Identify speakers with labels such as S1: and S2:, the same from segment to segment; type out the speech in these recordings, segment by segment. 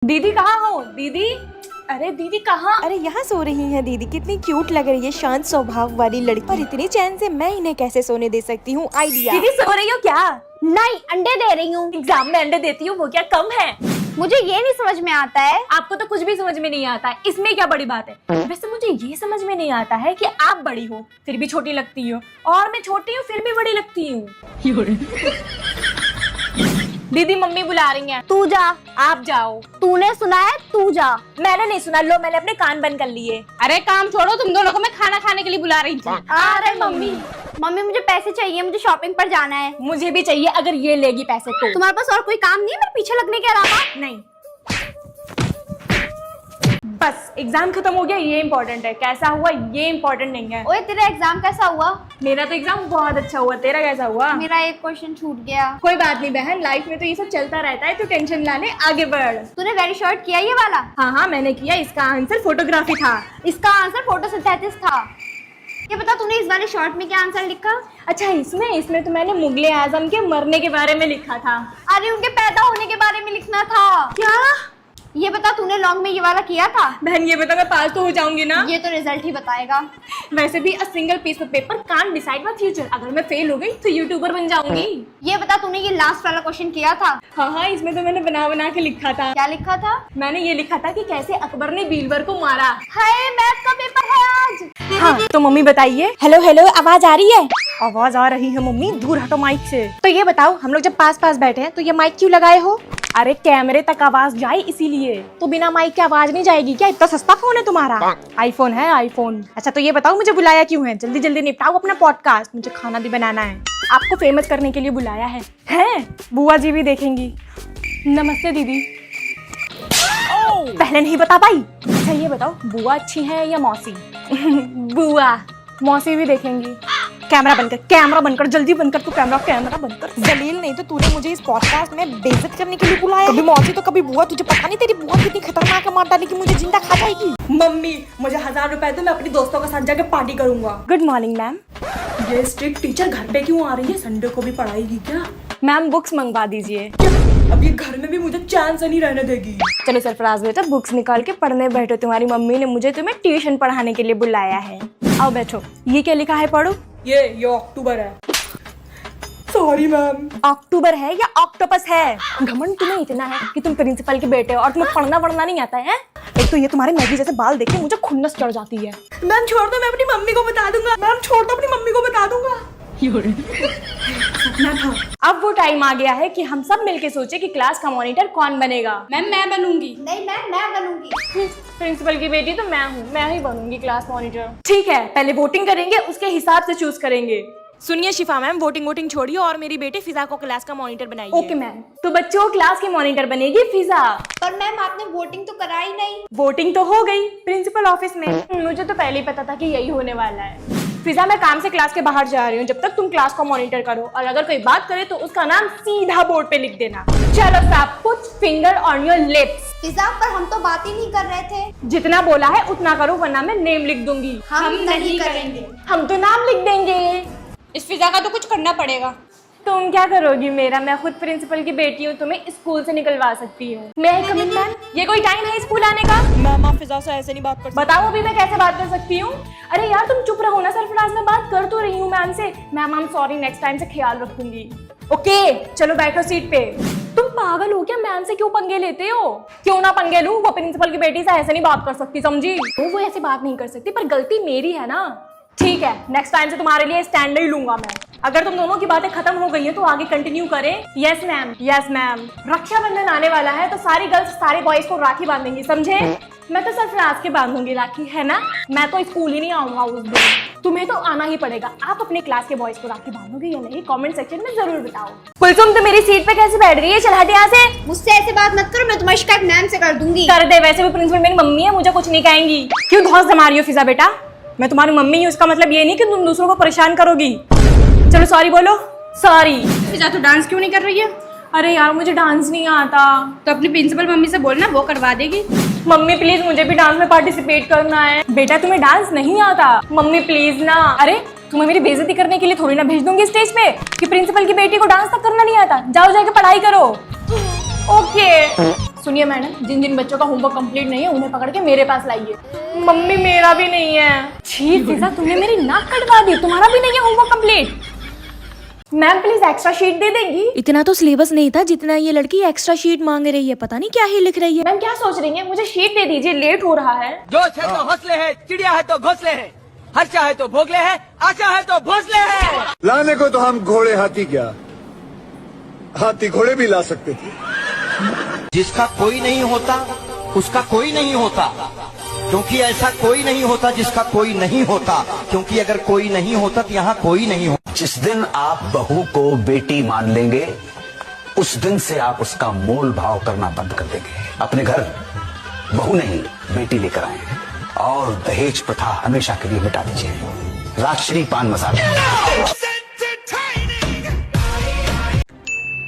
S1: दीदी कहाँ हो दीदी? अरे दीदी कहाँ?
S2: अरे यहाँ सो रही हैं दीदी, कितनी क्यूट लग रही है, शांत स्वभाव वाली लड़की। पर इतनी चैन से मैं इन्हें कैसे सोने दे सकती हूँ? आइडिया।
S1: दीदी सो रही हो क्या?
S3: नहीं, अंडे दे रही हूँ।
S1: एग्जाम में अंडे देती हूँ, वो क्या कम है?
S3: मुझे ये नहीं समझ में आता है।
S1: आपको तो कुछ भी समझ में नहीं आता है, इसमें क्या बड़ी बात है? वैसे मुझे ये समझ में नहीं आता है कि आप बड़ी हो फिर भी छोटी लगती हो, और मैं छोटी हूँ फिर भी बड़ी लगती हूँ। दीदी मम्मी बुला रही हैं।
S3: तू जा।
S1: आप जाओ।
S3: तूने सुना है? तू जा।
S1: मैंने नहीं सुना, लो मैंने अपने कान बंद कर लिए।
S4: अरे काम छोड़ो, तुम दोनों को मैं खाना खाने के लिए बुला रही थी।
S3: अरे मम्मी मुझे पैसे चाहिए, मुझे शॉपिंग पर जाना है।
S1: मुझे भी चाहिए, अगर ये लेगी पैसे तो।
S3: तुम्हारे पास और कोई काम नहीं है मेरे पीछे लगने के अलावा?
S1: नहीं, बस एग्जाम खत्म हो गया, ये इम्पोर्टेंट है। कैसा हुआ ये इम्पोर्टेंट नहीं है।
S3: ओए तेरा एग्जाम कैसा हुआ?
S1: मेरा तो एग्जाम बहुत अच्छा हुआ, तेरा कैसा हुआ?
S3: मेरा एक क्वेश्चन छूट गया।
S1: कोई बात नहीं बहन, लाइफ में तो ये सब चलता रहता है, तो टेंशन लाने आगे बढ़।
S3: तूने वेरी शॉर्ट किया ये वाला?
S1: हाँ मैंने किया, इसका आंसर फोटोग्राफी था।
S3: इसका आंसर फोटोसिंथेसिस था। ये बता तूने इस वाले शॉर्ट में क्या आंसर लिखा?
S1: अच्छा इसमें तो मैंने मुगले आजम के मरने के बारे में लिखा था।
S3: अरे उनके पैदा होने के बारे में लिखना था।
S1: क्या?
S3: ये बता तूने लॉन्ग में ये वाला किया था?
S1: बहन ये बता, मैं पास तो हो जाऊंगी ना?
S3: ये तो रिजल्ट ही बताएगा।
S1: वैसे भी a single piece of paper can't decide my future. अगर मैं फेल हो गई तो यूट्यूबर बन जाऊंगी।
S3: ये बता तूने ये लास्ट वाला क्वेश्चन किया था?
S1: हाँ इसमें तो मैंने बना के लिखा था।
S3: क्या लिखा था?
S1: मैंने ये लिखा था कि कैसे अकबर ने बीरबल को मारा।
S3: हाय मैथ का पेपर है आज।
S1: हाँ तो मम्मी बताइए।
S2: हेलो हेलो, आवाज आ रही है?
S1: आवाज आ रही है मम्मी, दूर हटो माइक से। तो ये बताओ, हम लोग जब पास पास बैठे हैं तो ये माइक क्यों लगाए हो? अरे कैमरे तक आवाज जाए इसीलिए। तो बिना माइक के आवाज नहीं जाएगी क्या? इतना सस्ता फोन है तुम्हारा? आईफोन है आईफोन। अच्छा तो ये बताओ मुझे बुलाया क्यों है? जल्दी जल्दी निपटाओ अपना पॉडकास्ट, मुझे खाना भी बनाना है। आपको फेमस करने के लिए बुलाया है। हैं? बुआ जी भी देखेंगी। नमस्ते दीदी। पहले नहीं बता पाई? अच्छा ये बताओ, बुआ अच्छी है या मौसी? बुआ। मौसी भी देखेंगी। कैमरा बनकर जल्दी बनकर, तू कैमरा बनकर।
S2: जलील, नहीं तो तूने मुझे इस पॉडकास्ट में बेइज्जत करने के लिए बुलाया। कभी मौसी तो कभी बुआ। तुझे पता नहीं तेरी बुआ कितनी खतरनाक है, मार डालेगी मुझे, जिंदा खा जाएगी।
S1: मम्मी मुझे 1000 रुपए दो, मैं अपनी दोस्तों के साथ जाके पार्टी करूंगा। Good morning ma'am. ये स्ट्रिक्ट टीचर घर पे क्यों आ रही है? संडे को भी पढ़ाएगी क्या? मैम बुक्स मंगवा दीजिए। अब ये घर में भी मुझे चैन से नहीं रहने देगी। चलो सरफराज बेटा, बुक्स निकाल के पढ़ने बैठो। तुम्हारी मम्मी ने मुझे तुम्हें ट्यूशन पढ़ाने के लिए बुलाया है। आओ बैठो। ये क्या लिखा है पढ़ो। ये अक्टूबर है। Sorry ma'am. अक्टूबर है या ऑक्टोपस है? घमंड तुम्हें इतना है कि तुम प्रिंसिपल के बेटे हो और तुम्हें पढ़ना नहीं आता है? एक तो ये तुम्हारे मैगी जैसे बाल देख के मुझे खुन्नस चढ़ जाती है। मैम छोड़ दो, मैं अपनी मम्मी को बता दूंगा। मैम छोड़ दो, अपनी मम्मी को बता दूंगा। अब वो टाइम आ गया है कि हम सब मिलके सोचे कि क्लास का मॉनिटर कौन बनेगा।
S4: मैम मैं बनूंगी।
S3: नहीं मैं बनूंगी।
S1: प्रिंसिपल की बेटी तो मैं हूँ, मैं ही बनूंगी क्लास मॉनिटर। ठीक है, पहले वोटिंग करेंगे, उसके हिसाब से चूज करेंगे। सुनिए शिफा मैम, वोटिंग छोड़िए और मेरी बेटी फिजा को क्लास का मॉनिटर बनाइए। Okay ma'am. तो बच्चों, क्लास की मॉनिटर बनेगी फिजा।
S3: पर मैम आपने वोटिंग तो कराई नहीं।
S1: वोटिंग तो हो गई प्रिंसिपल ऑफिस में। मुझे तो पहले ही पता था कि यही होने वाला है। फिजा मैं काम से क्लास के बाहर जा रही हूँ, जब तक तुम क्लास को मॉनिटर करो, और अगर कोई बात करे तो उसका नाम सीधा बोर्ड पे लिख देना। चलो साहब, put finger on your lips.
S3: Fiza, पर हम तो बात ही नहीं कर रहे थे।
S1: जितना बोला है उतना करो, वरना मैं नेम लिख दूंगी।
S3: हम नहीं करेंगे।
S1: हम तो नाम लिख देंगे।
S4: इस फिजा का तो कुछ करना पड़ेगा।
S1: तुम क्या करोगी मेरा? मैं खुद प्रिंसिपल की बेटी हूँ, तुम्हें स्कूल से निकलवा सकती हूँ। मैं कम इन मैम, ये कोई टाइम है स्कूल आने का?
S2: मैम आप फिजा से ऐसे नहीं बात कर सकती।
S1: बताओ अभी मैं कैसे बात कर सकती हूँ? अरे यार तुम चुप रहो ना सरफराज, मैं बात कर तो रही हूँ मैम से। Ma'am I am sorry, next time से ख्याल रखूंगी। ओके चलो बैठो सीट पे। तुम पागल हो क्या? मैम से क्यों पंगे लेते हो? क्यों ना पंगे लूं, वो प्रिंसिपल की बेटी से ऐसे नहीं बात कर सकती, समझी? वो ऐसे बात नहीं कर सकती, पर गलती मेरी है ना। ठीक है, नेक्स्ट टाइम से तुम्हारे लिए स्टैंड ही लूंगा मैं। अगर तुम दोनों की बातें खत्म हो गई है तो आगे कंटिन्यू करें। Yes ma'am, yes ma'am. Rakshabandhan आने वाला है तो सारी गर्ल्स सारे बॉयज को राखी बांधेंगी, समझे? मैं तो सरफराज के बांधूंगी राखी, है ना? मैं तो स्कूल ही नहीं आऊंगा उस दिन। तुम्हें तो आना ही पड़ेगा। आप अपने क्लास के बॉयज को राखी बांधोगे या नहीं, कमेंट सेक्शन में जरूर बताओ। कुलसुम तो मेरी सीट पे कैसे बैठ रही है? चल हट यहाँ से।
S3: मुझसे ऐसे बात मत करो, मैं तुम्हारी शिकायत मैम से कर दूंगी।
S1: कर दे, वैसे भी प्रिंसिपल मेरी मम्मी है, मुझे कुछ नहीं कहेंगी। क्यों धौंस जमा रही हो फिजा बेटा? मैं तुम्हारी मम्मी हूँ, इसका मतलब ये नहीं कि तुम दूसरों को परेशान करोगी। चलो सॉरी बोलो। सॉरी।
S4: फिजा तो डांस क्यों नहीं कर रही है?
S1: अरे यार मुझे डांस नहीं आता।
S4: तो अपनी प्रिंसिपल मम्मी से बोलना, वो करवा देगी।
S1: मम्मी प्लीज, मुझे भी डांस में पार्टिसिपेट करना है। बेटा तुम्हें डांस नहीं आता? मम्मी प्लीज ना। अरे तुम्हें मेरी बेइज्जती करने के लिए थोड़ी ना भेज दूंगी स्टेज पे कि प्रिंसिपल की बेटी को डांस तक करना नहीं आता। जाओ जाके पढ़ाई करो। ओके सुनिए मैडम, जिन जिन बच्चों का होमवर्क कंप्लीट नहीं है उन्हें पकड़ के मेरे पास लाइए। मम्मी मेरा भी नहीं है। छी फिजा, तुमने मेरी नाक कटवा दी, तुम्हारा भी नहीं है homework complete. Ma'am please extra sheet दे देंगी।
S2: इतना तो सिलेबस नहीं था जितना ये लड़की एक्स्ट्रा शीट मांग रही है, पता नहीं क्या ही लिख रही है।
S1: मैम क्या सोच रही है, मुझे शीट दे दीजिए, लेट हो रहा है।
S5: जोश है तो हौसले है, चिड़िया है तो घोंसले है, हर्षा है तो भोगले है, आशा है तो भोसले है।
S6: लाने को तो हम घोड़े हाथी क्या, हाथी घोड़े भी ला सकते थे।
S5: जिसका कोई नहीं होता उसका कोई नहीं होता, क्योंकि ऐसा कोई नहीं होता जिसका कोई नहीं होता, क्योंकि अगर कोई नहीं होता तो यहाँ कोई नहीं होता।
S7: जिस दिन आप बहू को बेटी मान लेंगे उस दिन से आप उसका मोल भाव करना बंद कर देंगे। अपने घर बहू नहीं बेटी लेकर आए हैं और दहेज प्रथा हमेशा के लिए मिटा दीजिए। राजश्री पान मसाला।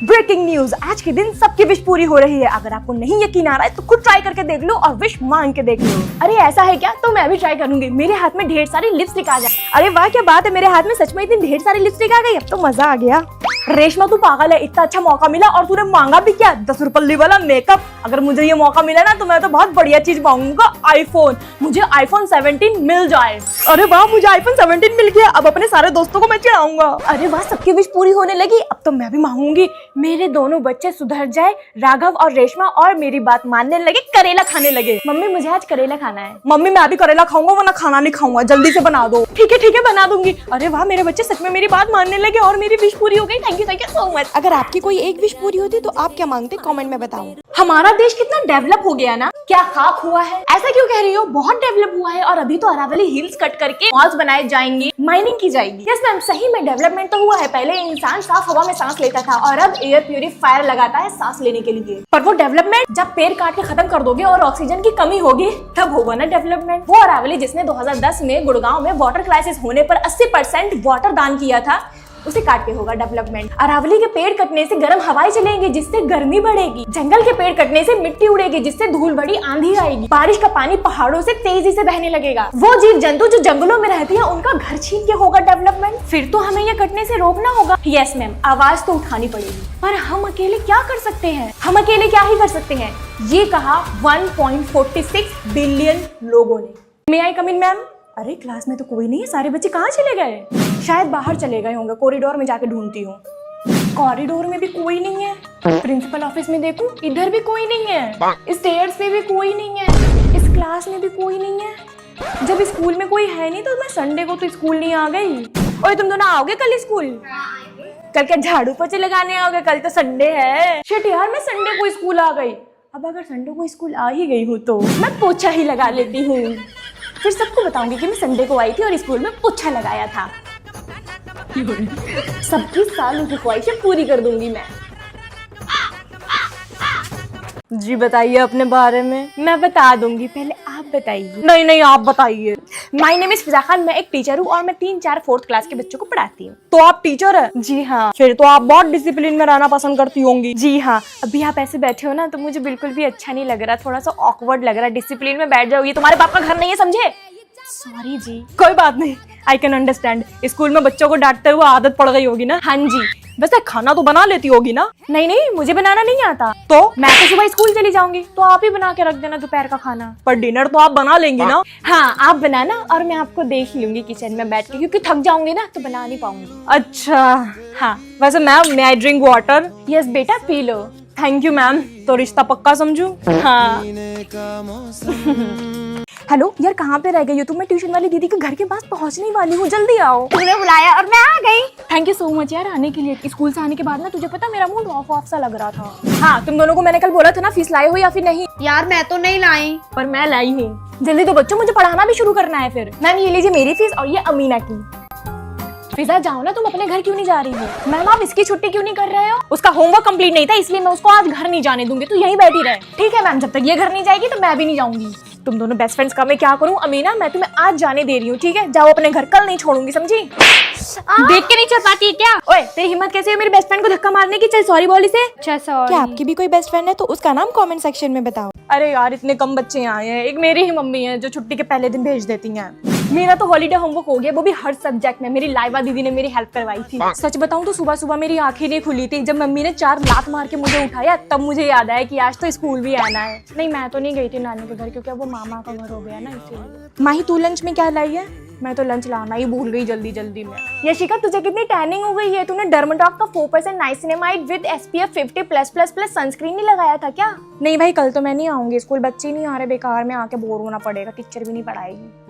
S1: ब्रेकिंग न्यूज, आज के दिन सबकी विश पूरी हो रही है। अगर आपको नहीं यकीन आ रहा है तो खुद ट्राई करके देख लो और विश मांग के देख लो। अरे ऐसा है क्या, तो मैं भी ट्राई करूंगी। मेरे हाथ में ढेर सारी लिपस्टिक आ जाए। अरे वाह क्या बात है, मेरे हाथ में सच में इतनी ढेर सारी लिपस्टिक आ गई, अब तो मजा आ गया। रेशमा तू पागल है, इतना अच्छा मौका मिला और तूने मांगा भी क्या, 10 रुपये वाला मेकअप। अगर मुझे ये मौका मिला ना तो मैं तो बहुत बढ़िया चीज मांगूंगा, आईफोन। मुझे आईफोन 17 मिल जाए। अरे वाह, मुझे आईफोन 17 मिल गया, अब अपने सारे दोस्तों को मैं चिढ़ाऊंगा। अरे वाह, सबकी विश पूरी होने लगी, अब तो मैं भी मांगूंगी मेरे दोनों बच्चे सुधर जाए, राघव और रेशमा, और मेरी बात मानने लगे, करेला खाने लगे। मम्मी मुझे आज करेला खाना है। मम्मी मैं भी करेला खाऊंगा वरना खाना नहीं खाऊंगा, जल्दी से बना दो। ठीक है बना दूंगी। अरे वाह, मेरे बच्चे सच में मेरी बात मानने लगे और मेरी विश पूरी हो गई। Thank you so much.
S2: अगर आपकी कोई एक विश पूरी होती तो आप क्या मांगते, कमेंट में बताओ।
S1: हमारा देश कितना डेवलप हो गया ना, क्या खाक हुआ है। ऐसा क्यों कह रही हो, बहुत डेवलप हुआ है और अभी तो अरावली हिल्स कट करके मॉल्स बनाए जाएंगे, माइनिंग की जाएगी। यस मैम, सही में डेवलपमेंट तो हुआ है। पहले इंसान साफ हवा में सांस लेता था और अब एयर प्यूरिफायर लगाता है सांस लेने के लिए। पर वो डेवलपमेंट जब पेड़ काट के खत्म कर दोगे और ऑक्सीजन की कमी होगी तब होगा ना डेवलपमेंट। वो अरावली जिसने 2010 में गुड़गांव में वाटर क्राइसिस होने पर 80% वाटर दान किया था, उसे काट के होगा डेवलपमेंट। अरावली के पेड़ कटने से गर्म हवाएं चलेंगी जिससे गर्मी बढ़ेगी। जंगल के पेड़ कटने से मिट्टी उड़ेगी जिससे धूल भरी आंधी आएगी। बारिश का पानी पहाड़ों से तेजी से बहने लगेगा। वो जीव जंतु जो जंगलों में रहती है उनका घर छीन के होगा डेवलपमेंट। फिर तो हमें ये कटने से रोकना होगा। यस मैम, आवाज तो उठानी पड़ेगी, पर हम अकेले क्या कर सकते हैं? हम अकेले क्या ही कर सकते हैं, ये कहा 1.46 बिलियन लोगों ने। मे आई कम इन मैम? अरे क्लास में तो कोई नहीं है, सारे बच्चे कहाँ चले गए? शायद बाहर चले गए होंगे, कॉरिडोर में जाके ढूंढती हूँ। कॉरिडोर में भी कोई नहीं है, प्रिंसिपल ऑफिस में देखूं, इधर भी कोई नहीं है, स्टेयर्स पे भी कोई नहीं है, इस क्लास में भी कोई नहीं है। जब स्कूल में कोई है नहीं तो मैं संडे को तो स्कूल नहीं आ गई। ओए तुम दोनों आओगे कल स्कूल? कल क्या झाड़ू पोछे लगाने आओगे? कल तो संडे है। शिट यार, मैं संडे को स्कूल आ गई। अब अगर संडे को स्कूल आ ही गई हूँ तो मैं पोछा ही लगा लेती हूँ, फिर सबको बताऊंगी कि मैं संडे को आई थी और स्कूल में पोछा लगाया था। सबकी सालों की ख्वाहिशें पूरी कर दूंगी मैं। जी बताइए अपने बारे में। मैं बता दूंगी, पहले आप बताइए। नहीं आप बताइए। माय नेम इज फिजा खान, मैं एक टीचर हूँ और मैं 3-4 4th क्लास के बच्चों को पढ़ाती हूँ। तो आप टीचर है? जी हाँ। फिर तो आप बहुत डिसिप्लिन में रहना पसंद करती होंगी। जी हाँ। अभी आप ऐसे बैठे हो ना तो मुझे बिल्कुल भी अच्छा नहीं लग रहा, थोड़ा सा ऑकवर्ड लग रहा है। डिसिप्लिन में बैठ जाओ, ये तुम्हारे बाप का घर नहीं है, समझे? सॉरी जी। कोई बात नहीं, आई कैन अंडरस्टैंड। स्कूल में बच्चों को डांटते हुए आदत पड़ गई होगी ना? हाँ जी। वैसे खाना तो बना लेती होगी ना? नहीं मुझे बनाना नहीं आता। तो मैं तो सुबह स्कूल चली जाऊंगी, तो आप ही बना के रख देना दोपहर का खाना। पर डिनर तो आप बना लेंगी ना? हाँ, आप बनाना और मैं आपको देख लूंगी किचन में बैठ के, क्योंकि थक जाऊंगी ना तो बना नहीं पाऊंगी। अच्छा हाँ। वैसे ma'am, may I drink water? Yes बेटा, पी लो। Thank you ma'am. तो रिश्ता पक्का समझू? हाँ। हेलो यार, कहाँ पे रह गई हो तुम? मैं ट्यूशन वाली दीदी के घर के पास पहुँचने वाली हूँ, जल्दी आओ।
S3: तूने बुलाया और मैं आ गई।
S1: थैंक यू सो मच यार आने के लिए। स्कूल से आने के बाद ना तुझे पता मेरा मूड ऑफ सा लग रहा था। हाँ, तुम दोनों को मैंने कल बोला था ना, फीस लाए हो या फिर नहीं?
S3: यार मैं तो नहीं लाई।
S1: पर मैं लाई हूँ। जल्दी तो बच्चों, मुझे पढ़ाना भी शुरू करना है फिर। मैम ये लीजिए मेरी फीस और ये अमीना की। फिजा जाओ ना, तुम अपने घर क्यों नहीं जा रही हो? मैम आप इसकी छुट्टी क्यों नहीं कर रहे हो? उसका होमवर्क कंप्लीट नहीं था इसलिए मैं उसको आज घर नहीं जाने दूंगी, तो यहीं बैठी रहे। ठीक है मैम, जब तक ये घर नहीं जाएगी तो मैं भी नहीं जाऊंगी। तुम दोनों बेस्ट फ्रेंड्स का मैं क्या करूं? अमीना मैं तुम्हें आज जाने दे रही हूँ, ठीक है? जाओ अपने घर, कल नहीं छोड़ूंगी, समझी?
S4: देख के नहीं चल पाती है क्या?
S1: ओए तेरी हिम्मत कैसे है मेरी बेस्ट फ्रेंड को धक्का मारने की? चल सॉरी बोल इसे।
S3: अच्छा सॉरी।
S2: क्या आपकी भी कोई बेस्ट फ्रेंड है तो उसका नाम कमेंट सेक्शन में बताओ।
S1: अरे यार, इतने कम बच्चे आए हैं, एक मेरी ही मम्मी है जो छुट्टी के पहले दिन भेज देती हैं। मेरा तो हॉलीडे होमवर्क हो गया, वो भी हर सब्जेक्ट में। मेरी लाइवा दीदी ने मेरी हेल्प करवाई थी। सच बताऊं तो सुबह सुबह मेरी आंखें नहीं खुली थी। जब मम्मी ने 4 लात मार के मुझे उठाया तब मुझे याद आया कि आज तो स्कूल भी आना है। नहीं, मैं तो नहीं गई थी नानी के घर, क्योंकि अब वो मामा का घर हो गया ना, इसीलिए। माही, तू लंच में क्या लाई है? मैं तो लंच लाना ही भूल गई जल्दी जल्दी में। यशिका, तुझे कितनी टैनिंग हो गई है? तूने डर्माटॉक का 4% नाइसिनेमाइड विद SPF 50+++ सनस्क्रीन नहीं लगाया था क्या? नहीं भाई, कल तो मैं नहीं आऊंगी स्कूल, बच्चे नहीं आ रहे, बेकार में आके बोर होना पड़ेगा, टीचर भी नहीं पढ़ाएगी।